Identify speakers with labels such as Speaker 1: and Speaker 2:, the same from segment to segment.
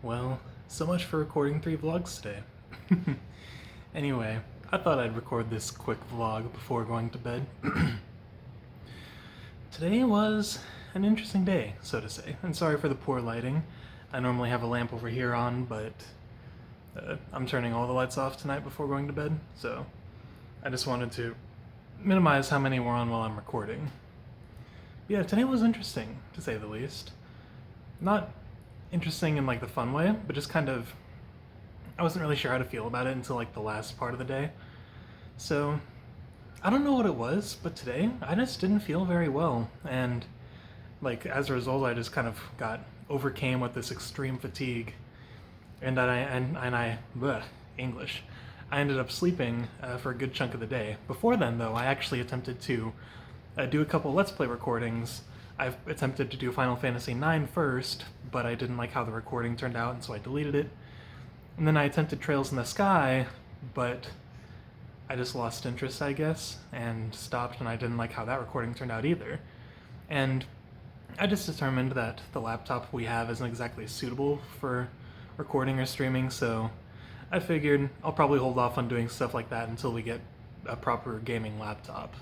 Speaker 1: Well, so much for recording 3 vlogs today. Anyway, I thought I'd record this quick vlog before going to bed. Today was an interesting day, so to say, and sorry for the poor lighting. I normally have a lamp over here on, but I'm turning all the lights off tonight before going to bed, so I just wanted to minimize how many were on while I'm recording. Yeah, today was interesting, to say the least. Not interesting in like the fun way, but just kind of, I wasn't really sure how to feel about it until like the last part of the day. So I don't know what it was, but today I just didn't feel very well, and like as a result I just kind of got overcame with this extreme fatigue, and English. I ended up sleeping for a good chunk of the day. Before then, though, I actually attempted to do a couple Let's Play recordings. I've attempted to do Final Fantasy IX first, but I didn't like how the recording turned out, and so I deleted it. And then I attempted Trails in the Sky, but I just lost interest, I guess, and stopped, and I didn't like how that recording turned out either. And I just determined that the laptop we have isn't exactly suitable for recording or streaming, so I figured I'll probably hold off on doing stuff like that until we get a proper gaming laptop,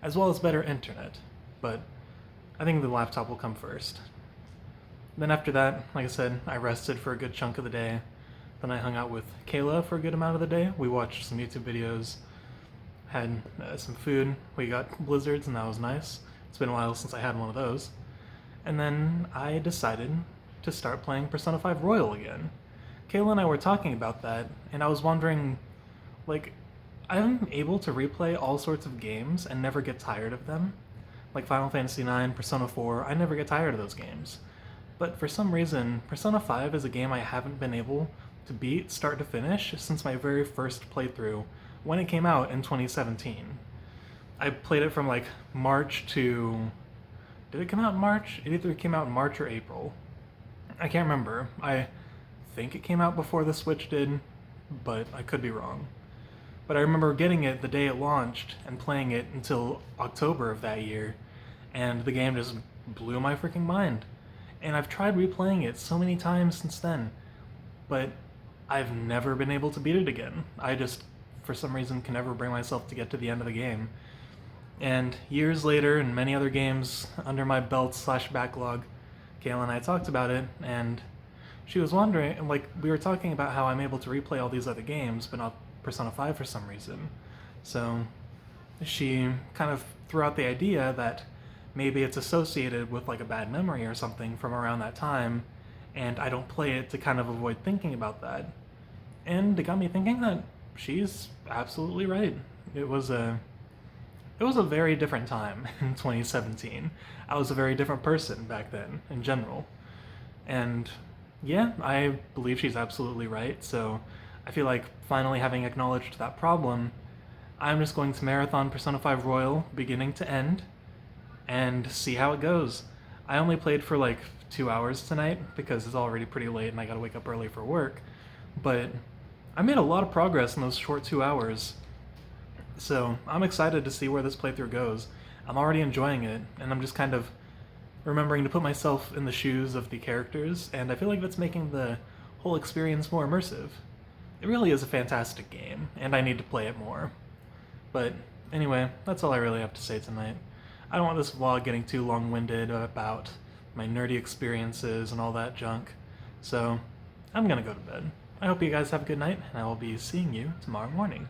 Speaker 1: as well as better internet. But I think the laptop will come first. Then after that, like I said, I rested for a good chunk of the day. Then I hung out with Kayla for a good amount of the day. We watched some YouTube videos, had some food. We got blizzards, and that was nice. It's been a while since I had one of those. And then I decided to start playing Persona 5 Royal again. Kayla and I were talking about that, and I was wondering, like, I'm able to replay all sorts of games and never get tired of them. Like Final Fantasy IX, Persona 4, I never get tired of those games. But for some reason, Persona 5 is a game I haven't been able to beat start to finish since my very first playthrough when it came out in 2017. I played it from like March to... Did it come out in March? It either came out in March or April. I can't remember. I think it came out before the Switch did, but I could be wrong. But I remember getting it the day it launched and playing it until October of that year, and the game just blew my freaking mind. And I've tried replaying it so many times since then, but I've never been able to beat it again. I just, for some reason, can never bring myself to get to the end of the game. And years later, and many other games under my belt/backlog, Kayla and I talked about it, and she was wondering, like, we were talking about how I'm able to replay all these other games, but not Persona 5 for some reason. So she kind of threw out the idea that maybe it's associated with like a bad memory or something from around that time, and I don't play it to kind of avoid thinking about that. And it got me thinking that she's absolutely right. It was a very different time in 2017. I was a very different person back then, in general. And yeah, I believe she's absolutely right, so I feel like finally having acknowledged that problem, I'm just going to marathon Persona 5 Royal beginning to end and see how it goes. I only played for like 2 hours tonight because it's already pretty late and I gotta wake up early for work, but I made a lot of progress in those short 2 hours. So I'm excited to see where this playthrough goes. I'm already enjoying it, and I'm just kind of remembering to put myself in the shoes of the characters, and I feel like that's making the whole experience more immersive. It really is a fantastic game, and I need to play it more. But anyway, that's all I really have to say tonight. I don't want this vlog getting too long-winded about my nerdy experiences and all that junk, so I'm gonna go to bed. I hope you guys have a good night, and I will be seeing you tomorrow morning.